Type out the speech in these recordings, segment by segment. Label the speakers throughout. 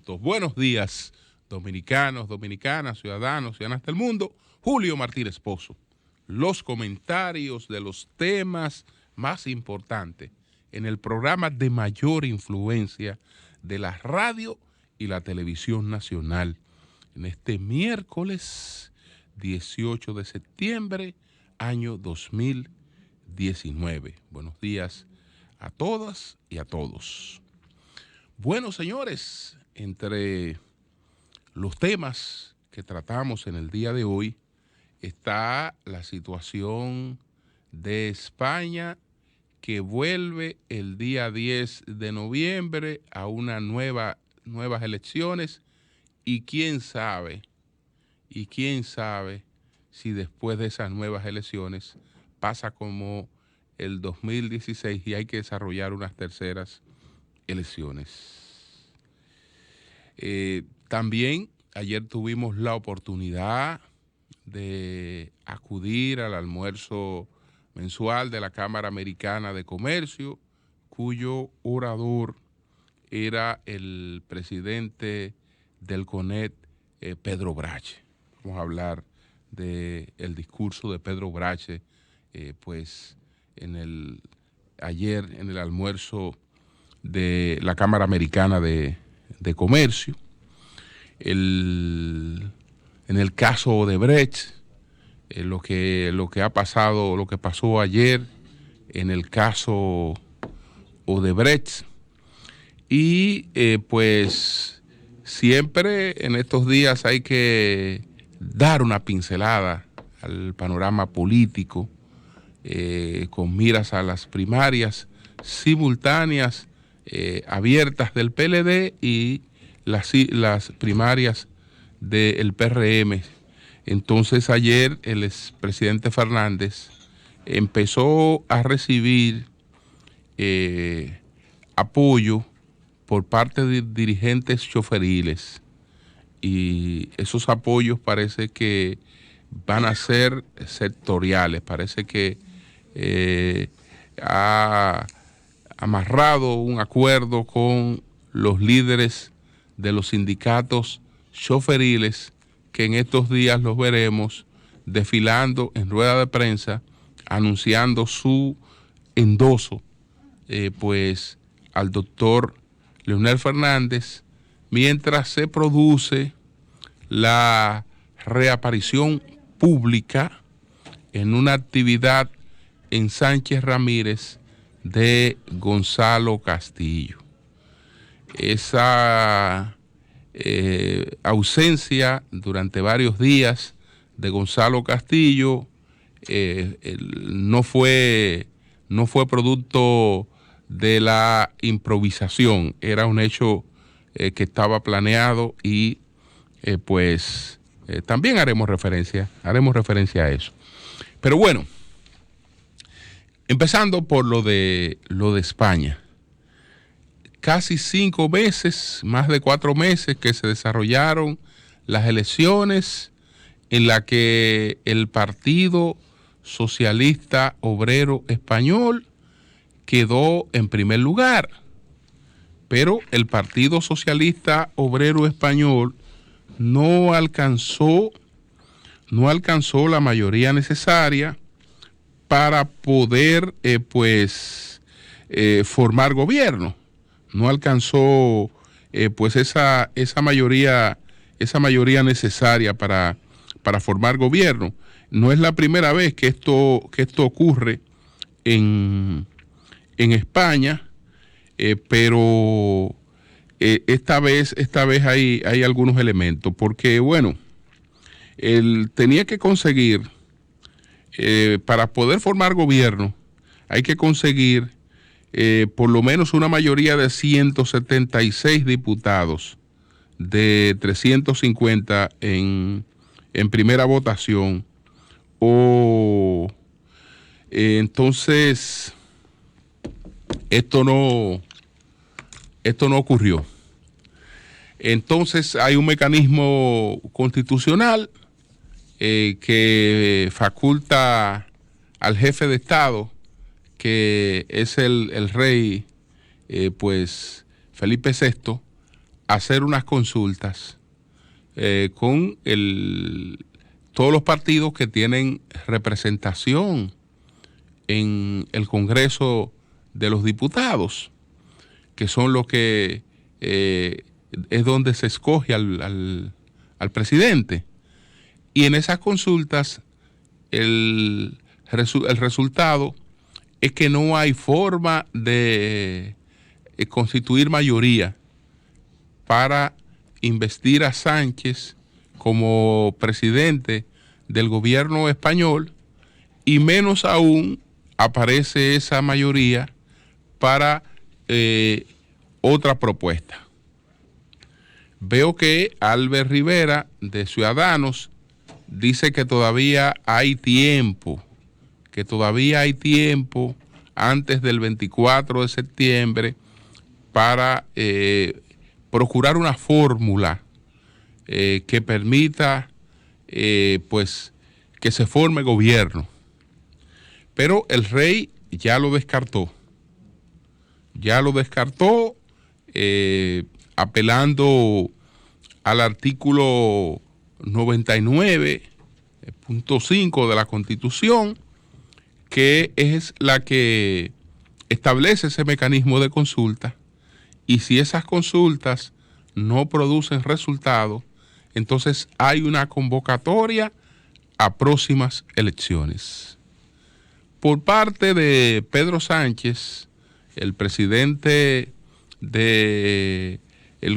Speaker 1: minutos. Buenos días, dominicanos, dominicanas, ciudadanos, ciudadanas del mundo. Julio Martínez Pozo. Los comentarios de los temas más importantes en el programa de mayor influencia de la radio y la televisión nacional en este miércoles 18 de septiembre, año 2019. Buenos días a todas y a todos. Bueno, señores, entre los temas que tratamos en el día de hoy está la situación de España, que vuelve el día 10 de noviembre a unas nuevas elecciones, y quién sabe si después de esas nuevas elecciones pasa como el 2016 y hay que desarrollar unas terceras elecciones. También ayer tuvimos la oportunidad de acudir al almuerzo mensual de la Cámara Americana de Comercio, cuyo orador era el presidente del CONET, Pedro Brache. Vamos a hablar del discurso de Pedro Brache, ayer en el almuerzo de la Cámara Americana de Comercio. En el caso Odebrecht, lo que ha pasado, lo que pasó ayer en el caso Odebrecht, y pues siempre en estos días hay que dar una pincelada al panorama político con miras a las primarias simultáneas abiertas del PLD y las primarias del PRM. Entonces ayer el expresidente Fernández empezó a recibir apoyo por parte de dirigentes choferiles, y esos apoyos parece que van a ser sectoriales. Parece que ha amarrado un acuerdo con los líderes de los sindicatos choferiles, que en estos días los veremos desfilando en rueda de prensa, anunciando su endoso al doctor Leonel Fernández, mientras se produce la reaparición pública en una actividad en Sánchez Ramírez de Gonzalo Castillo. Esa ausencia durante varios días de Gonzalo Castillo no fue producto de la improvisación, era un hecho que estaba planeado, y también haremos referencia a eso. Pero bueno, empezando por lo de España. Casi 5 meses, más de 4 meses que se desarrollaron las elecciones en las que el Partido Socialista Obrero Español quedó en primer lugar. Pero el Partido Socialista Obrero Español no alcanzó la mayoría necesaria para poder formar gobierno. No alcanzó esa mayoría necesaria para formar gobierno. No es la primera vez que esto ocurre en España, pero esta vez hay algunos elementos, porque bueno, él tenía que conseguir, para poder formar gobierno, hay que conseguir por lo menos una mayoría de 176 diputados de 350 en primera votación. Entonces esto no ocurrió. Entonces hay un mecanismo constitucional que faculta al jefe de Estado, que es el rey Felipe VI, hacer unas consultas con todos los partidos que tienen representación en el Congreso de los Diputados, que son los que es donde se escoge al presidente. Y en esas consultas el resultado es que no hay forma de constituir mayoría para investir a Sánchez como presidente del gobierno español, y menos aún aparece esa mayoría para otra propuesta. Veo que Albert Rivera de Ciudadanos dice que todavía hay tiempo, antes del 24 de septiembre para procurar una fórmula que permita pues que se forme gobierno. Pero el rey ya lo descartó, apelando al artículo 99.5 de la Constitución, que es la que establece ese mecanismo de consulta, y si esas consultas no producen resultados, entonces hay una convocatoria a próximas elecciones. Por parte de Pedro Sánchez, el presidente del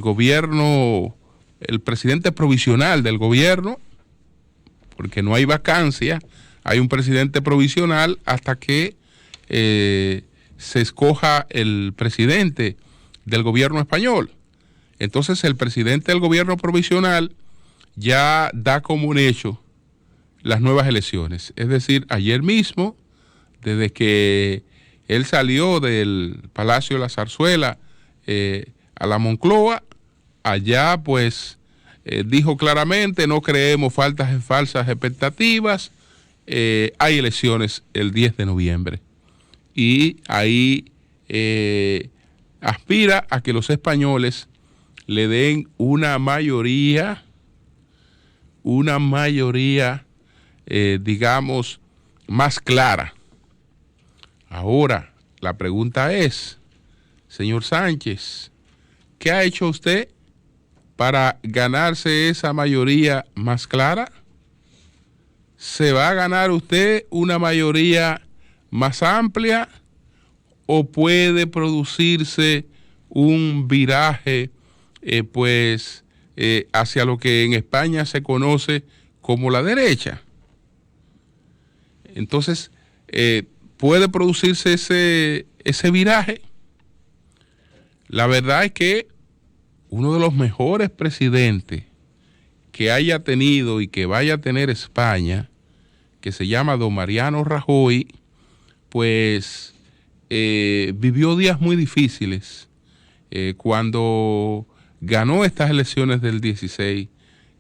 Speaker 1: gobierno, el presidente provisional del gobierno, porque no hay vacancia, hay un presidente provisional hasta que se escoja el presidente del gobierno español. Entonces el presidente del gobierno provisional ya da como un hecho las nuevas elecciones. Es decir, ayer mismo, desde que él salió del Palacio de la Zarzuela a la Moncloa, allá pues dijo claramente: no creemos falsas expectativas, hay elecciones el 10 de noviembre. Y ahí aspira a que los españoles le den una mayoría, digamos, más clara. Ahora, la pregunta es, señor Sánchez, ¿qué ha hecho usted para ganarse esa mayoría más clara? ¿Se va a ganar usted una mayoría más amplia o puede producirse un viraje hacia lo que en España se conoce como la derecha? Entonces, ¿puede producirse ese viraje? La verdad es que uno de los mejores presidentes que haya tenido y que vaya a tener España, que se llama don Mariano Rajoy, pues vivió días muy difíciles. Cuando ganó estas elecciones del 16,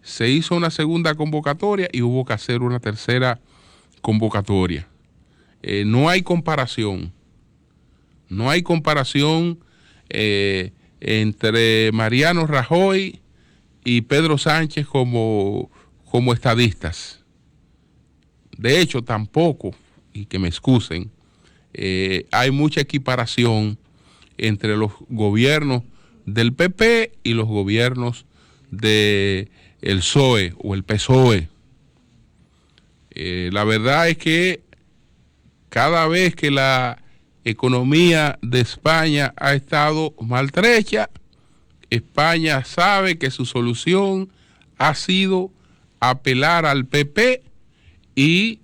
Speaker 1: se hizo una segunda convocatoria y hubo que hacer una tercera convocatoria. No hay comparación entre Mariano Rajoy y Pedro Sánchez como estadistas. De hecho, tampoco, y que me excusen, hay mucha equiparación entre los gobiernos del PP y los gobiernos del PSOE o el PSOE. La verdad es que cada vez que la economía de España ha estado maltrecha, España sabe que su solución ha sido apelar al PP y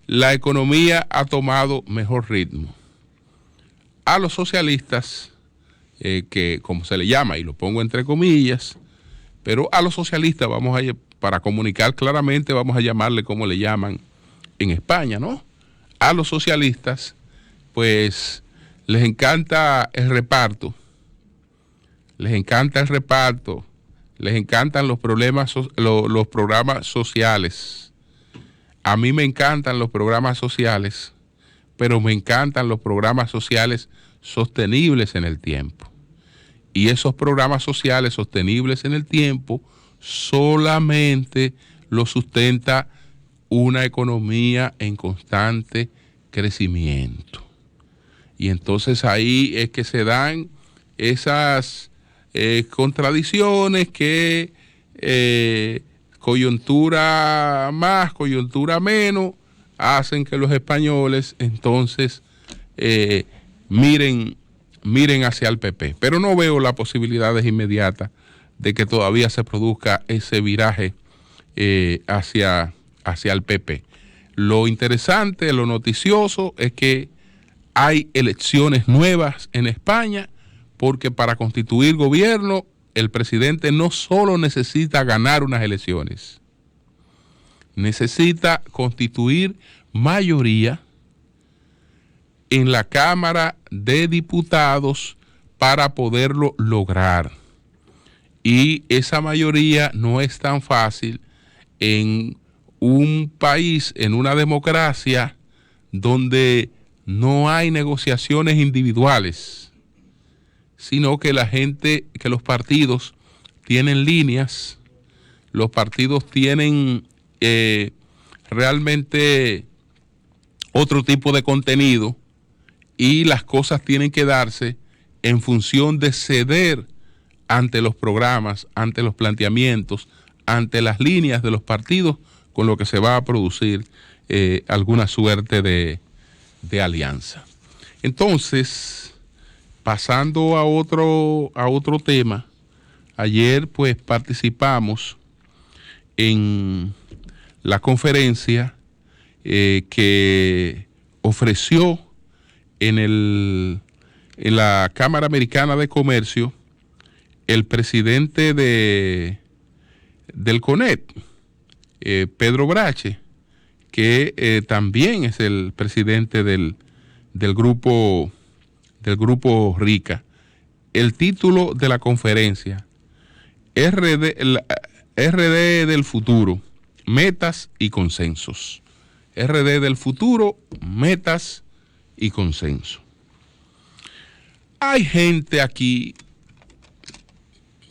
Speaker 1: la economía ha tomado mejor ritmo. A los socialistas, que como se le llama, y lo pongo entre comillas, pero a los socialistas para comunicar claramente, vamos a llamarle como le llaman en España, ¿no? A los socialistas, pues les encanta el reparto, les encantan los programas sociales. A mí me encantan los programas sociales, pero me encantan los programas sociales sostenibles en el tiempo. Y esos programas sociales sostenibles en el tiempo solamente los sustenta una economía en constante crecimiento. Y entonces ahí es que se dan esas contradicciones que coyuntura más, coyuntura menos, hacen que los españoles entonces miren hacia el PP. Pero no veo las posibilidades inmediatas de que todavía se produzca ese viraje hacia el PP. Lo interesante, lo noticioso es que hay elecciones nuevas en España, porque para constituir gobierno el presidente no solo necesita ganar unas elecciones, necesita constituir mayoría en la Cámara de Diputados para poderlo lograr. Y esa mayoría no es tan fácil en un país, en una democracia donde no hay negociaciones individuales, sino que que los partidos tienen líneas, los partidos tienen realmente otro tipo de contenido, y las cosas tienen que darse en función de ceder ante los programas, ante los planteamientos, ante las líneas de los partidos, con lo que se va a producir alguna suerte de alianza. Entonces, pasando a otro tema, ayer pues participamos en la conferencia que ofreció en la Cámara Americana de Comercio el presidente del CONEP, Pedro Brache, que también es el presidente del grupo RICA. El título de la conferencia: RD del futuro, metas y consensos. RD del futuro, metas y consenso. Hay gente aquí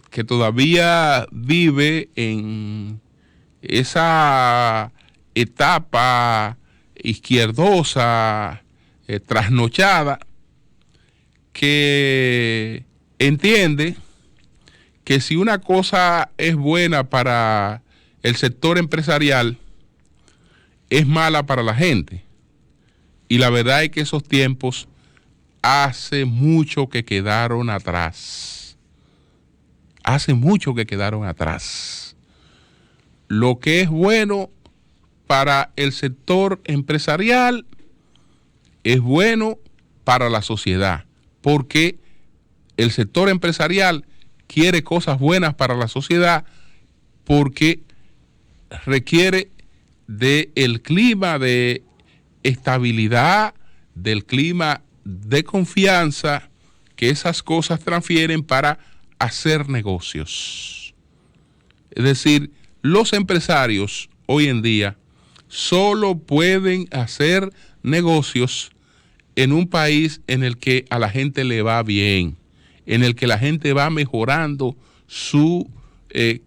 Speaker 1: que todavía vive en esa etapa izquierdosa, trasnochada, que entiende que si una cosa es buena para el sector empresarial, es mala para la gente. Y la verdad es que esos tiempos hace mucho que quedaron atrás. Hace mucho que quedaron atrás. Lo que es bueno para el sector empresarial es bueno para la sociedad, porque el sector empresarial quiere cosas buenas para la sociedad, porque requiere del clima de estabilidad, del clima de confianza que esas cosas transfieren para hacer negocios. Es decir, los empresarios hoy en día solo pueden hacer negocios en un país en el que a la gente le va bien, en el que la gente va mejorando su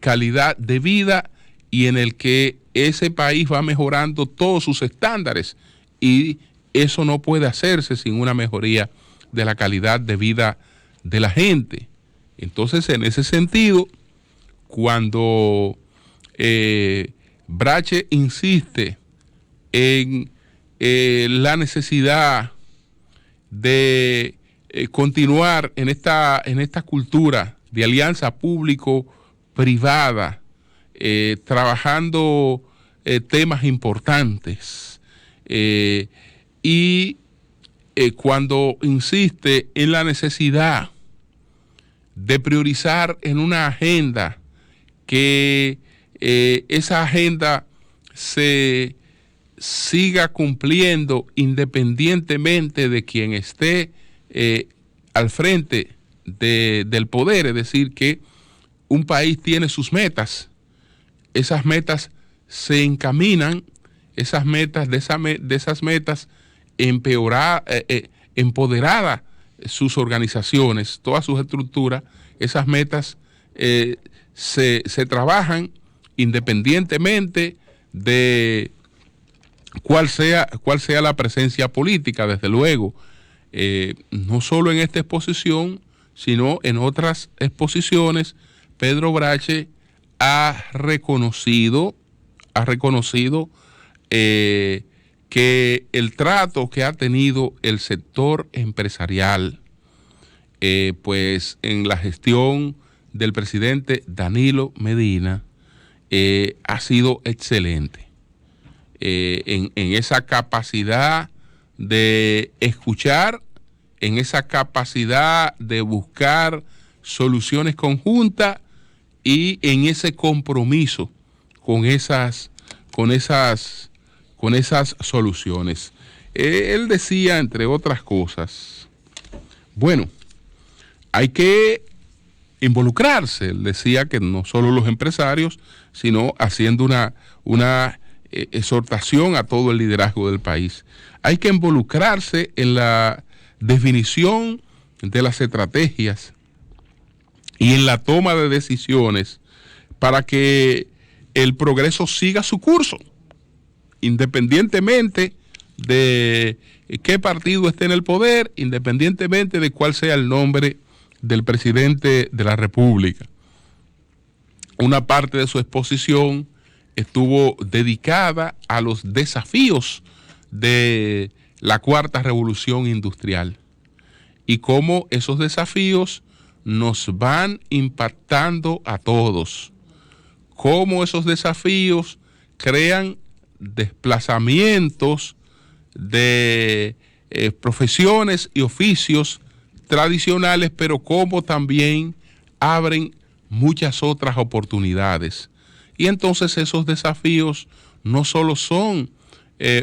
Speaker 1: calidad de vida, y en el que ese país va mejorando todos sus estándares, y eso no puede hacerse sin una mejoría de la calidad de vida de la gente. Entonces, en ese sentido, cuando Brache insiste en la necesidad de continuar en esta cultura de alianza público-privada, trabajando temas importantes, y cuando insiste en la necesidad de priorizar en una agenda, que esa agenda se siga cumpliendo independientemente de quien esté al frente del poder. Es decir, que un país tiene sus metas, esas metas se encaminan, esas metas, de esas metas empoderadas sus organizaciones, todas sus estructuras, esas metas se trabajan independientemente de cuál sea la presencia política. Desde luego, no solo en esta exposición, sino en otras exposiciones, Pedro Brache ha reconocido que el trato que ha tenido el sector empresarial, pues en la gestión del presidente Danilo Medina, ha sido excelente. En esa capacidad de escuchar, en esa capacidad de buscar soluciones conjuntas y en ese compromiso con esas soluciones. Él decía, entre otras cosas, bueno, hay que involucrarse. Él decía que no solo los empresarios, sino haciendo una exhortación a todo el liderazgo del país. Hay que involucrarse en la definición de las estrategias y en la toma de decisiones para que el progreso siga su curso, independientemente de qué partido esté en el poder, independientemente de cuál sea el nombre del presidente de la República. Una parte de su exposición estuvo dedicada a los desafíos de la cuarta revolución industrial y cómo esos desafíos nos van impactando a todos, cómo esos desafíos crean desplazamientos de profesiones y oficios tradicionales, pero cómo también abren muchas otras oportunidades. Y entonces esos desafíos no solo son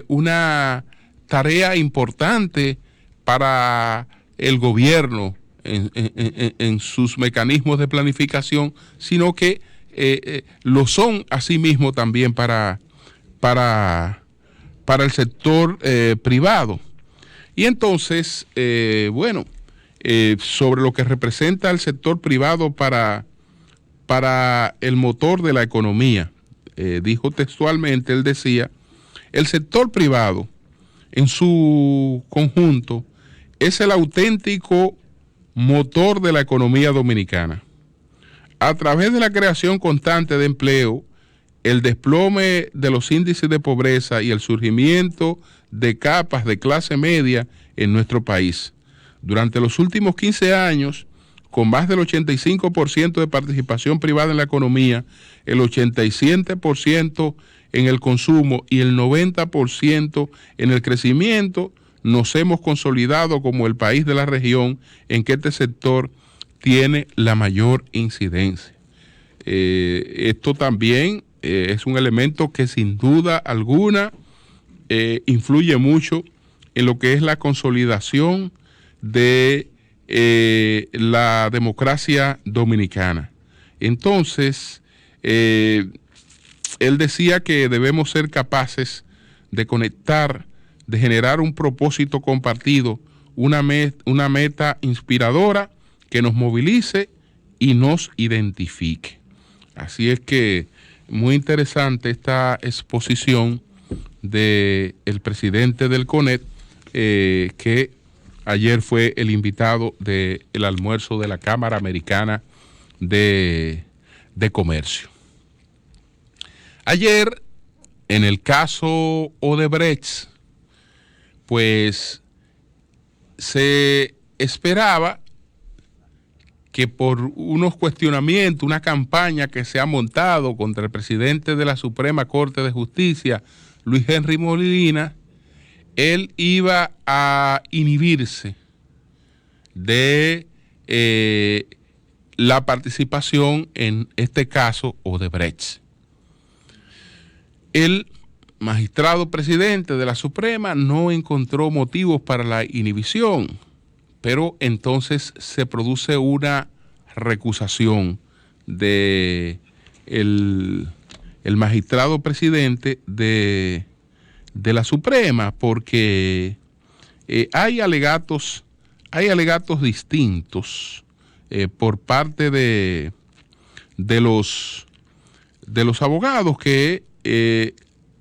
Speaker 1: una tarea importante para el gobierno en sus mecanismos de planificación, sino que lo son asimismo también para el sector privado. Y entonces, sobre lo que representa el sector privado para el motor de la economía, dijo textualmente, él decía, el sector privado en su conjunto es el auténtico motor de la economía dominicana. A través de la creación constante de empleo, el desplome de los índices de pobreza y el surgimiento de capas de clase media en nuestro país. Durante los últimos 15 años, con más del 85% de participación privada en la economía, el 87% en el consumo y el 90% en el crecimiento, nos hemos consolidado como el país de la región en que este sector tiene la mayor incidencia. Esto también es un elemento que sin duda alguna influye mucho en lo que es la consolidación de la democracia dominicana. Entonces, él decía que debemos ser capaces de conectar, de generar un propósito compartido, una meta inspiradora que nos movilice y nos identifique. Así es que muy interesante esta exposición del presidente del CONET, que ayer fue el invitado del almuerzo de la Cámara Americana de Comercio. Ayer, en el caso Odebrecht, pues se esperaba que por unos cuestionamientos, una campaña que se ha montado contra el presidente de la Suprema Corte de Justicia, Luis Henry Molina, él iba a inhibirse de la participación en este caso Odebrecht. El magistrado presidente de la Suprema no encontró motivos para la inhibición, pero entonces se produce una recusación de el magistrado presidente de la Suprema, porque hay alegatos distintos por parte de los abogados que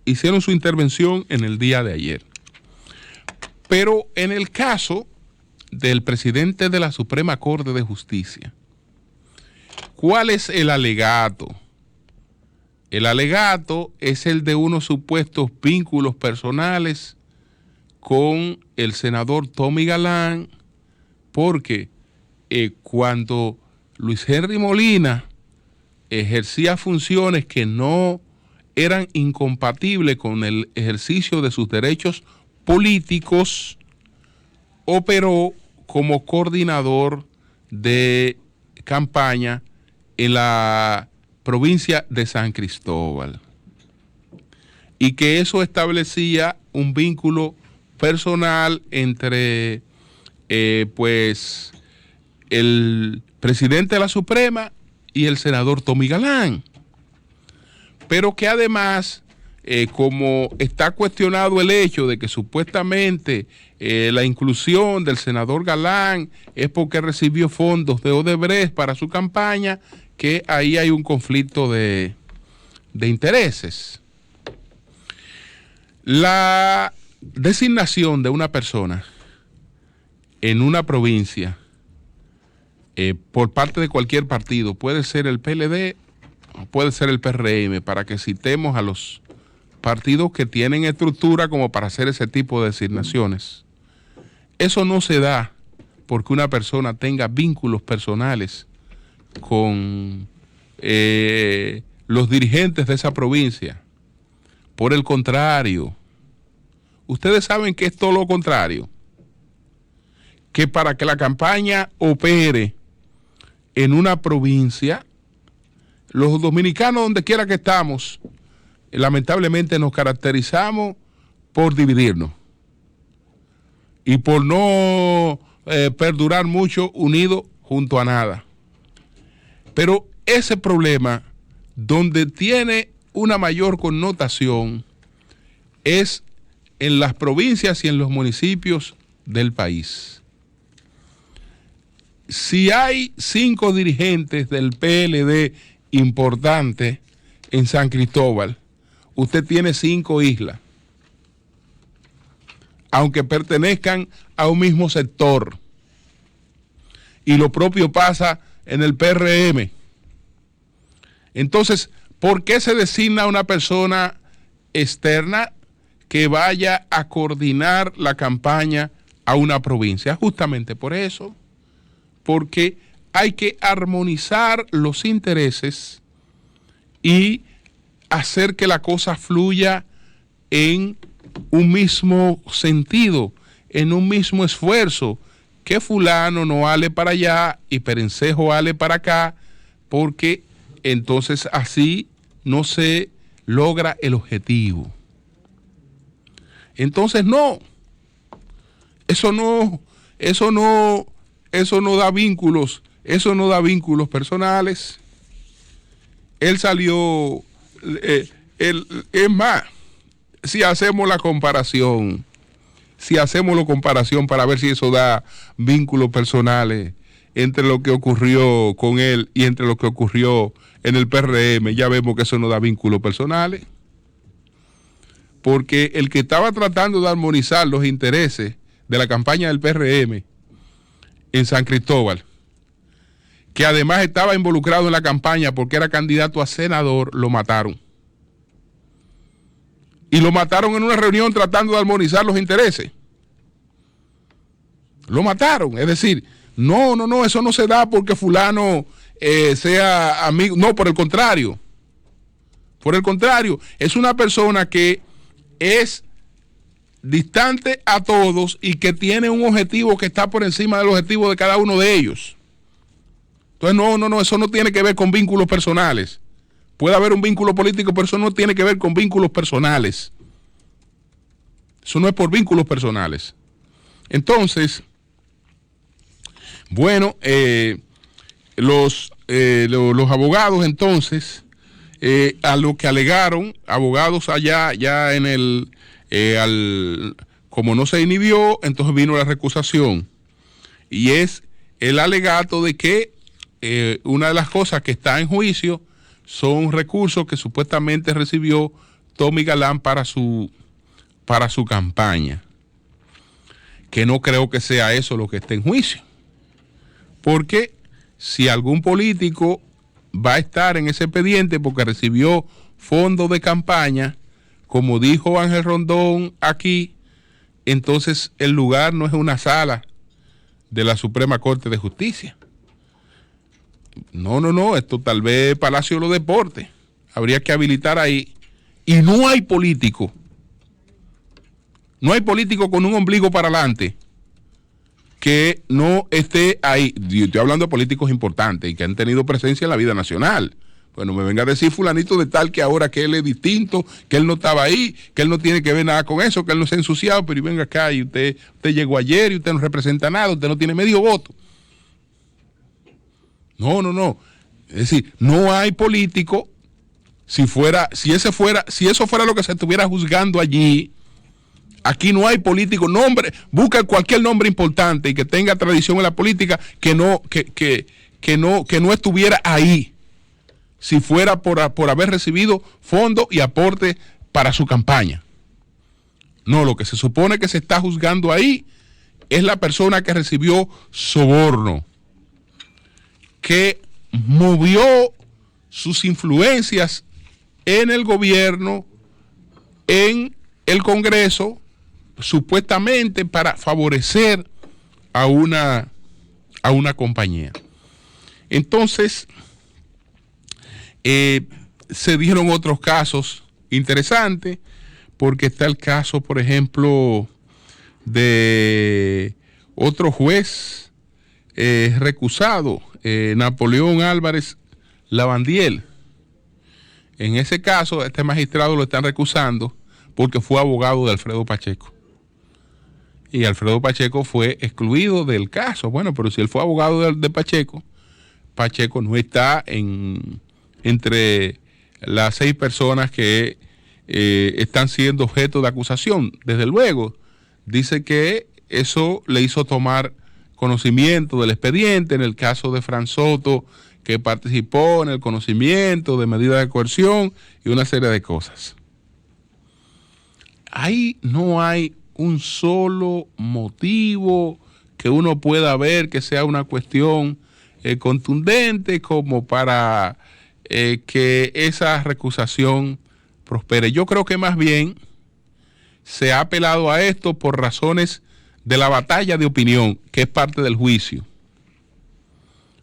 Speaker 1: hicieron su intervención en el día de ayer. Pero en el caso del presidente de la Suprema Corte de Justicia, ¿cuál es el alegato? El alegato es el de unos supuestos vínculos personales con el senador Tommy Galán, porque cuando Luis Henry Molina ejercía funciones que no eran incompatibles con el ejercicio de sus derechos políticos, operó como coordinador de campaña en la provincia de San Cristóbal, y que eso establecía un vínculo personal entre pues el presidente de la Suprema y el senador Tommy Galán, pero que además como está cuestionado el hecho de que supuestamente la inclusión del senador Galán es porque recibió fondos de Odebrecht para su campaña, que ahí hay un conflicto de intereses. La designación de una persona en una provincia por parte de cualquier partido, puede ser el PLD o puede ser el PRM, para que citemos a los partidos que tienen estructura como para hacer ese tipo de designaciones. Eso no se da porque una persona tenga vínculos personales con los dirigentes de esa provincia. Por el contrario, ustedes saben que es todo lo contrario, que para que la campaña opere en una provincia, los dominicanos, donde quiera que estamos, lamentablemente nos caracterizamos por dividirnos y por no perdurar mucho unidos junto a nada. Pero ese problema, donde tiene una mayor connotación, es en las provincias y en los municipios del país. Si hay 5 dirigentes del PLD importantes en San Cristóbal, usted tiene 5 islas, aunque pertenezcan a un mismo sector. Y lo propio pasa en el PRM. Entonces, ¿por qué se designa una persona externa que vaya a coordinar la campaña a una provincia? Justamente por eso, porque hay que armonizar los intereses y hacer que la cosa fluya en un mismo sentido, en un mismo esfuerzo, que fulano no ale para allá y perencejo ale para acá, porque entonces así no se logra el objetivo. Entonces eso no da vínculos, eso no da vínculos personales. Él salió, es más, si hacemos la comparación para ver si eso da vínculos personales entre lo que ocurrió con él y entre lo que ocurrió en el PRM, ya vemos que eso no da vínculos personales. Porque el que estaba tratando de armonizar los intereses de la campaña del PRM en San Cristóbal, que además estaba involucrado en la campaña porque era candidato a senador, lo mataron. Y lo mataron en una reunión tratando de armonizar los intereses. Lo mataron, es decir, no, eso no se da porque fulano sea amigo, no, por el contrario, es una persona que es distante a todos y que tiene un objetivo que está por encima del objetivo de cada uno de ellos. Entonces no, eso no tiene que ver con vínculos personales. Puede haber un vínculo político, pero eso no tiene que ver con vínculos personales. Eso no es por vínculos personales. Entonces, bueno, los abogados entonces, a lo que alegaron, abogados allá ya en el, como no se inhibió, entonces vino la recusación. Y es el alegato de que una de las cosas que está en juicio son recursos que supuestamente recibió Tommy Galán para su campaña. Que no creo que sea eso lo que esté en juicio. Porque si algún político va a estar en ese expediente porque recibió fondos de campaña, como dijo Ángel Rondón aquí, entonces el lugar no es una sala de la Suprema Corte de Justicia. No, esto tal vez Palacio de los Deportes. Habría que habilitar ahí. Y no hay político. No hay político con un ombligo para adelante que no esté ahí. Yo estoy hablando de políticos importantes y que han tenido presencia en la vida nacional. Bueno, me venga a decir fulanito de tal que ahora que él es distinto, que él no estaba ahí, que él no tiene que ver nada con eso, que él no se ha ensuciado, pero y venga acá y usted llegó ayer y usted no representa nada, usted no tiene medio voto. No. Es decir, no hay político. Si eso fuera lo que se estuviera juzgando allí, aquí no hay político. Nombre, busca cualquier nombre importante y que tenga tradición en la política que no estuviera ahí. Si fuera por haber recibido fondos y aportes para su campaña. No, lo que se supone que se está juzgando ahí es la persona que recibió soborno, que movió sus influencias en el gobierno, en el Congreso, supuestamente para favorecer a una compañía. Entonces, se dieron otros casos interesantes, porque está el caso, por ejemplo, de otro juez recusado, Napoleón Álvarez Lavandiel. En ese caso, este magistrado lo están recusando porque fue abogado de Alfredo Pacheco. Y Alfredo Pacheco fue excluido del caso. Bueno, pero si él fue abogado de Pacheco, Pacheco no está entre las 6 personas que están siendo objeto de acusación. Desde luego, dice que eso le hizo tomar conocimiento del expediente en el caso de Fran Soto, que participó en el conocimiento de medidas de coerción y una serie de cosas. Ahí no hay un solo motivo que uno pueda ver que sea una cuestión contundente como para que esa recusación prospere. Yo creo que más bien se ha apelado a esto por razones de la batalla de opinión, que es parte del juicio,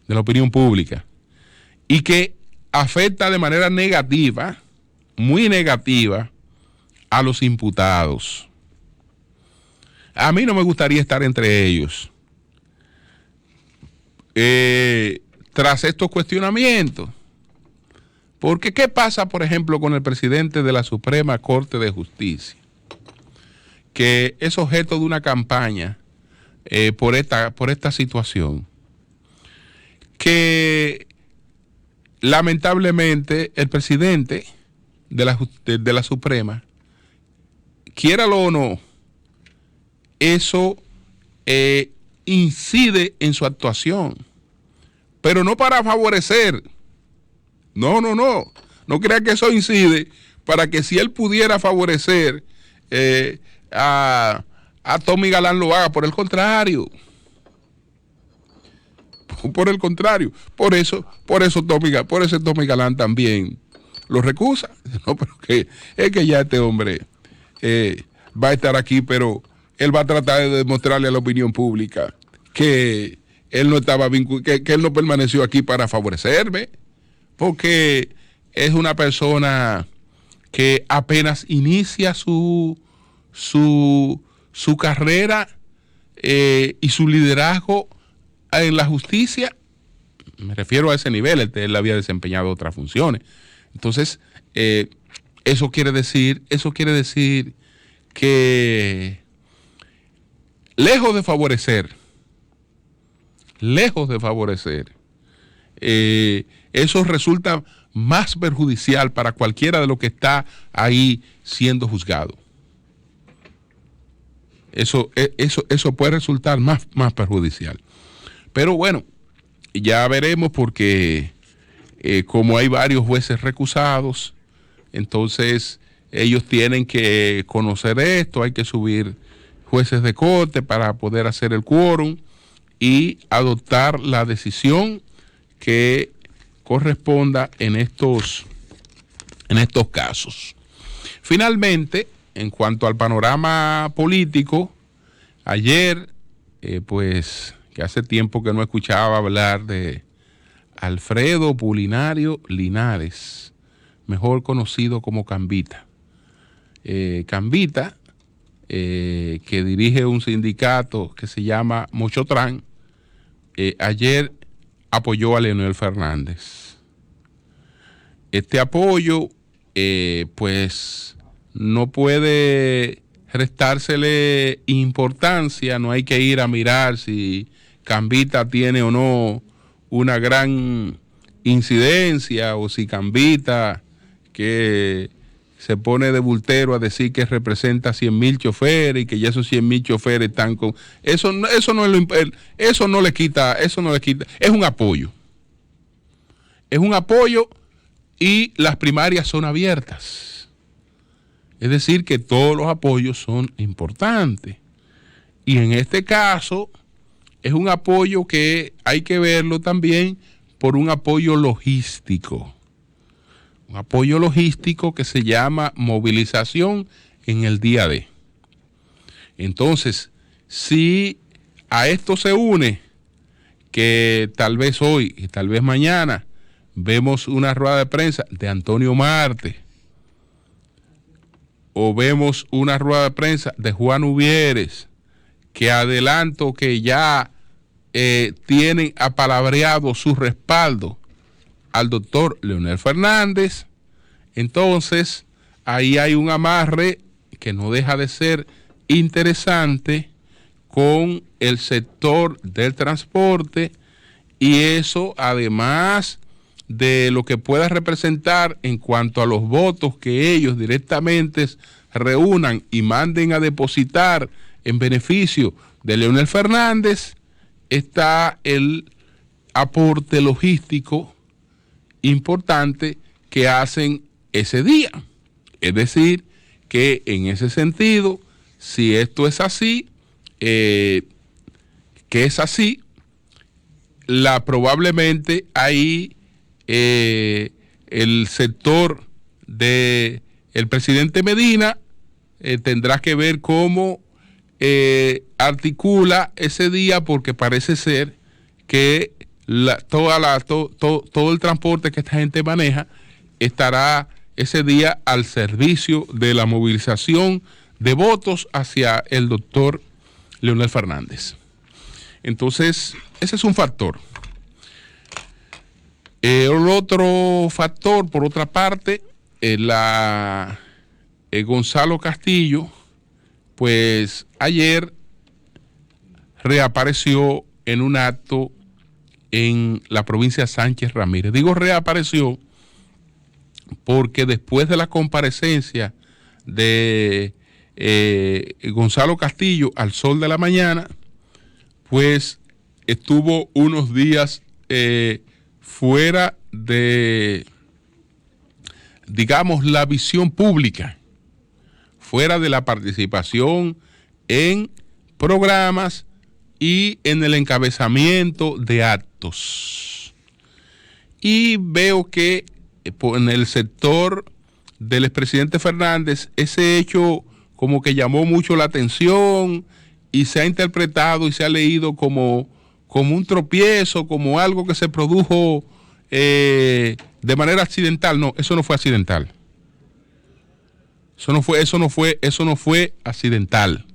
Speaker 1: de la opinión pública, y que afecta de manera negativa, muy negativa, a los imputados. A mí no me gustaría estar entre ellos. Tras estos cuestionamientos, porque ¿qué pasa, por ejemplo, con el presidente de la Suprema Corte de Justicia? Que es objeto de una campaña por esta situación, que lamentablemente el presidente de la Suprema, quiéralo o no, eso incide en su actuación, pero no para favorecer. No crea que eso incide para que si él pudiera favorecer a Tommy Galán lo haga. Por el contrario, por eso Tommy Galán también lo recusa. No, pero es que ya este hombre va a estar aquí, pero él va a tratar de demostrarle a la opinión pública que él no estaba que él no permaneció aquí para favorecerme, porque es una persona que apenas inicia su carrera y su liderazgo en la justicia. Me refiero a ese nivel. Él había desempeñado otras funciones. Entonces, eso quiere decir que lejos de favorecer, eso resulta más perjudicial para cualquiera de los que está ahí siendo juzgado. Eso puede resultar más perjudicial. Pero bueno, ya veremos porque como hay varios jueces recusados, entonces ellos tienen que conocer esto, hay que subir jueces de corte para poder hacer el quórum y adoptar la decisión que corresponda en estos casos. Finalmente, en cuanto al panorama político, ayer, pues que hace tiempo que no escuchaba hablar de Alfredo Pulinario Linares, mejor conocido como Cambita. Cambita, que dirige un sindicato que se llama Mochotrán, ayer apoyó a Leonel Fernández. Este apoyo, pues, no puede restársele importancia, no hay que ir a mirar si Cambita tiene o no una gran incidencia o si Cambita, que se pone de bultero a decir que representa 100,000 choferes y que ya esos 100,000 choferes están con... Eso no le quita, es un apoyo. Es un apoyo y las primarias son abiertas. Es decir, que todos los apoyos son importantes. Y en este caso es un apoyo que hay que verlo también por un apoyo logístico. Un apoyo logístico que se llama movilización en el día D. Entonces, si a esto se une que tal vez hoy y tal vez mañana vemos una rueda de prensa de Antonio Marte o vemos una rueda de prensa de Juan Uvieres, que adelanto que ya tienen apalabreado su respaldo al doctor Leonel Fernández, entonces ahí hay un amarre que no deja de ser interesante con el sector del transporte, y eso además de lo que pueda representar en cuanto a los votos que ellos directamente reúnan y manden a depositar en beneficio de Leonel Fernández, está el aporte logístico importante que hacen ese día. Es decir, que en ese sentido, si esto es así, que es así, probablemente ahí el sector del presidente Medina tendrá que ver cómo articula ese día, porque parece ser que todo el transporte que esta gente maneja estará ese día al servicio de la movilización de votos hacia el doctor Leonel Fernández. Entonces, ese es un factor. El otro factor, por otra parte, Gonzalo Castillo, pues ayer reapareció en un acto en la provincia de Sánchez Ramírez. Digo reapareció porque después de la comparecencia de Gonzalo Castillo al Sol de la Mañana, pues estuvo unos días fuera de, digamos, la visión pública, fuera de la participación en programas y en el encabezamiento de actos. Y veo que en el sector del expresidente Fernández ese hecho como que llamó mucho la atención y se ha interpretado y se ha leído como un tropiezo, como algo que se produjo de manera accidental. No, eso no fue accidental. Eso no fue accidental.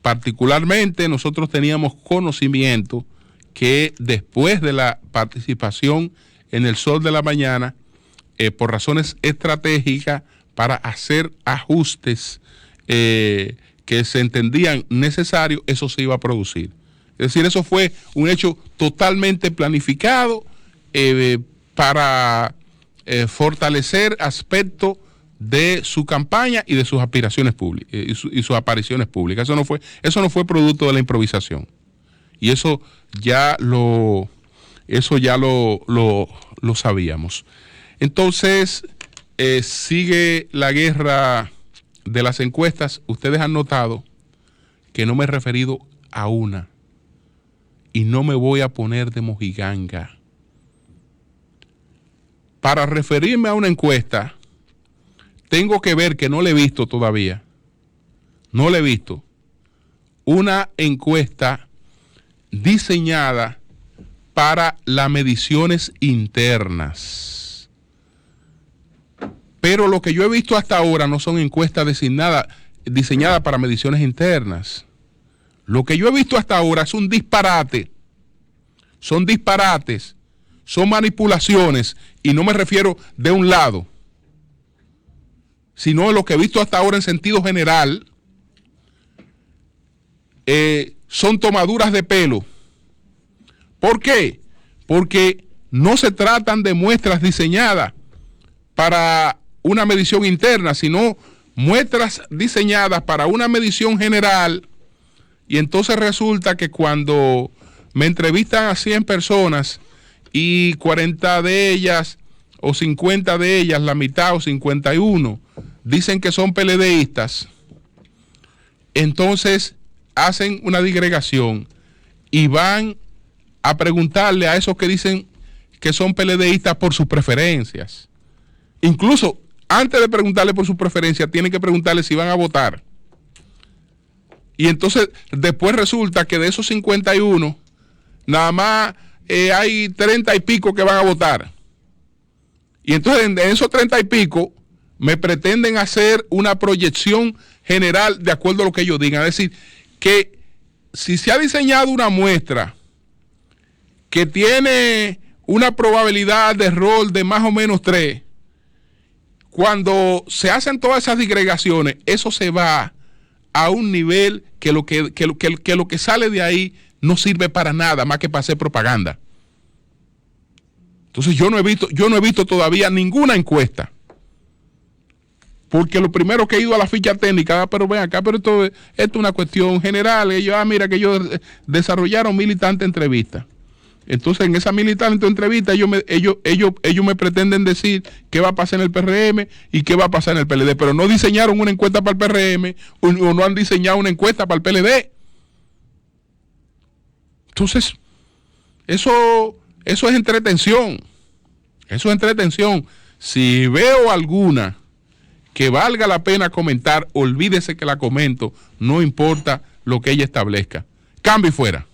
Speaker 1: Particularmente nosotros teníamos conocimiento que después de la participación en el Sol de la Mañana, por razones estratégicas para hacer ajustes que se entendían necesarios, eso se iba a producir. Es decir, eso fue un hecho totalmente planificado para fortalecer aspectos de su campaña y de sus aspiraciones públicas y sus apariciones públicas. Eso no fue producto de la improvisación. Y eso eso ya lo sabíamos. Entonces, sigue la guerra de las encuestas. Ustedes han notado que no me he referido a una y no me voy a poner de mojiganga. Para referirme a una encuesta, tengo que ver, que no la he visto todavía, no la he visto, una encuesta diseñada para las mediciones internas. Pero lo que yo he visto hasta ahora no son encuestas diseñadas para mediciones internas. Lo que yo he visto hasta ahora es un disparate. Son disparates, son manipulaciones, y no me refiero de un lado, sino de lo que he visto hasta ahora en sentido general. Son tomaduras de pelo. ¿Por qué? Porque no se tratan de muestras diseñadas para una medición interna, sino muestras diseñadas para una medición general. Y entonces resulta que cuando me entrevistan a 100 personas y 40 de ellas o 50 de ellas, la mitad o 51, dicen que son PLDistas, entonces hacen una disgregación y van a preguntarle a esos que dicen que son PLDistas por sus preferencias. Incluso antes de preguntarle por sus preferencias, tienen que preguntarle si van a votar. Y entonces después resulta que de esos 51, nada más hay 30 y pico que van a votar. Y entonces en esos 30 y pico me pretenden hacer una proyección general de acuerdo a lo que ellos digan. Es decir, que si se ha diseñado una muestra que tiene una probabilidad de error de más o menos 3, cuando se hacen todas esas disgregaciones, eso se va a un nivel que lo que sale de ahí no sirve para nada más que para hacer propaganda. Entonces yo no he visto todavía ninguna encuesta, porque lo primero que he ido a la ficha técnica, pero ven acá, pero esto es una cuestión general. Ellos, mira que ellos desarrollaron militante entrevista. Entonces en esa militante entrevista ellos me pretenden decir qué va a pasar en el PRM y qué va a pasar en el PLD, pero no diseñaron una encuesta para el PRM o no han diseñado una encuesta para el PLD. Entonces, eso es entretención. Eso es entretención. Si veo alguna que valga la pena comentar, olvídese que la comento, no importa lo que ella establezca. Cambio y fuera.